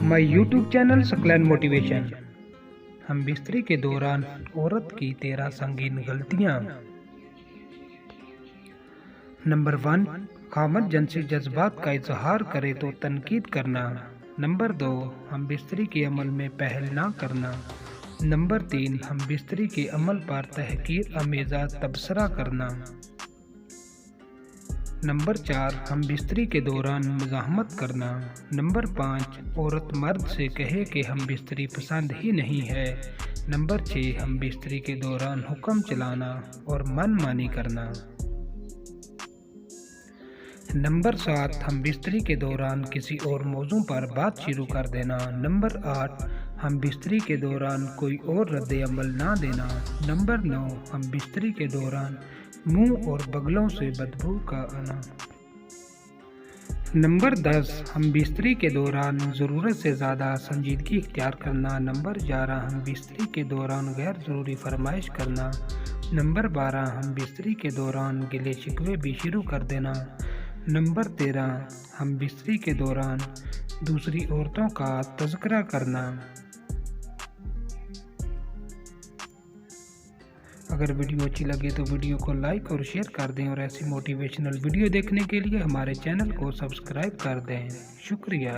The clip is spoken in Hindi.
My YouTube channel Saqlain motivation. हम बिस्तरी के दौरान औरत की 13 संगीन गलतियां। नंबर 1, खामद जिनसी जज्बात का इजहार करे तो तनकीद करना। नंबर 2, हम बिस्तरी के अमल में पहल ना करना। नंबर 3, हम बिस्तरी के अमल पर तहकीर अमेज़ा तबसरा करना। नंबर 4, हम बिस्तरी के दौरान मुज़ाहमत करना। नंबर 5, औरत मर्द से कहे कि हम बिस्तरी पसंद ही नहीं है। नंबर 6, हम बिस्तरी के दौरान हुक्म चलाना और मनमानी करना। नंबर 7, हम बिस्तरी के दौरान किसी और मौजू पर बात शुरू कर देना। नंबर 8, हम बिस्तरी के दौरान कोई और रद्द अमल ना देना। नंबर 9, हम बिस्तरी के दौरान मुंह और बगलों से बदबू का आना। नंबर 10, हम बिस्तरी के दौरान ज़रूरत से ज़्यादा संजीदगी इख्तियार करना। नंबर 11, हम बिस्तरी के दौरान गैर ज़रूरी फरमाइश करना। नंबर 12, हम बिस्तरी के दौरान गिले शिकवे भी शुरू कर देना। नंबर 13, हम बिस्तरी के दौरान दूसरी औरतों का तज़किरा करना। अगर वीडियो अच्छी लगे तो वीडियो को लाइक और शेयर कर दें और ऐसी मोटिवेशनल वीडियो देखने के लिए हमारे चैनल को सब्सक्राइब कर दें। शुक्रिया।